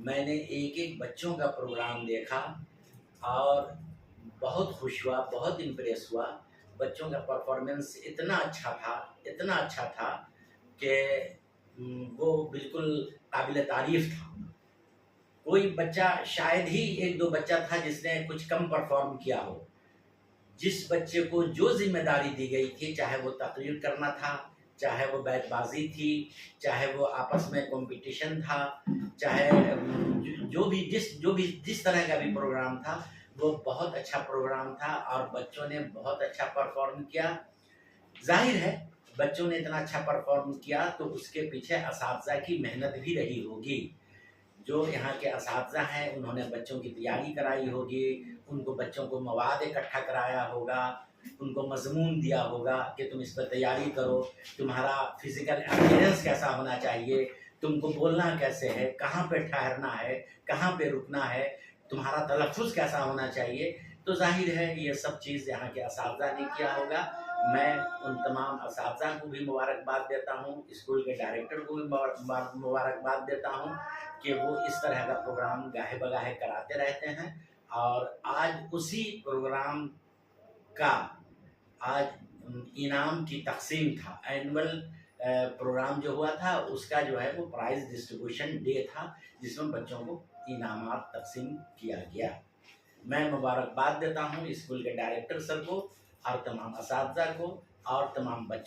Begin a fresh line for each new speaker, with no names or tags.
मैंने एक-एक बच्चों का प्रोग्राम देखा और बहुत खुश हुआ, बहुत इम्प्रेस हुआ। बच्चों का परफ़ॉर्मेंस इतना अच्छा था कि वो बिल्कुल काबिल तारीफ़ था। कोई बच्चा शायद ही 1-2 बच्चा था जिसने कुछ कम परफ़ॉर्म किया हो। जिस बच्चे को जो ज़िम्मेदारी दी गई थी, चाहे वो तक़रीर करना था, चाहे वो बैतबाज़ी थी, चाहे वो आपस में कॉम्पिटिशन था, चाहे जो भी जिस तरह का भी प्रोग्राम था, वो बहुत अच्छा प्रोग्राम था और बच्चों ने बहुत अच्छा परफ़ॉर्म किया। ज़ाहिर है, बच्चों ने इतना अच्छा परफ़ॉर्म किया तो उसके पीछे असातिज़ा की मेहनत भी रही होगी। जो यहाँ के असातिज़ा हैं, उन्होंने बच्चों की तैयारी कराई होगी, उनको बच्चों को मवाद इकट्ठा कराया होगा, उनको मज़मून दिया होगा कि तुम इस पर तैयारी करो, तुम्हारा फ़िज़िकल अपीयरेंस कैसा होना चाहिए, तुमको बोलना कैसे है, कहाँ पे ठहरना है, कहाँ पे रुकना है, तुम्हारा तलफ़्फ़ुज़ कैसा होना चाहिए। तो ज़ाहिर है ये सब चीज़ यहाँ के असातिज़ा ने किया होगा। मैं उन तमाम असातिज़ा को भी मुबारकबाद देता हूँ, स्कूल के डायरेक्टर को भी मुबारकबाद देता हूँ कि वो इस तरह का प्रोग्राम गाहे-बगाहे कराते रहते हैं और आज उसी प्रोग्राम का आज इनाम की तक़सीम था। एनुअल प्रोग्राम जो हुआ था उसका जो है वो प्राइज़ डिस्ट्रीब्यूशन डे था जिसमें बच्चों को इनामात तक़सीम किया गया। मैं मुबारकबाद देता हूँ स्कूल के डायरेक्टर सर को और तमाम असातिज़ा को और तमाम बच्चों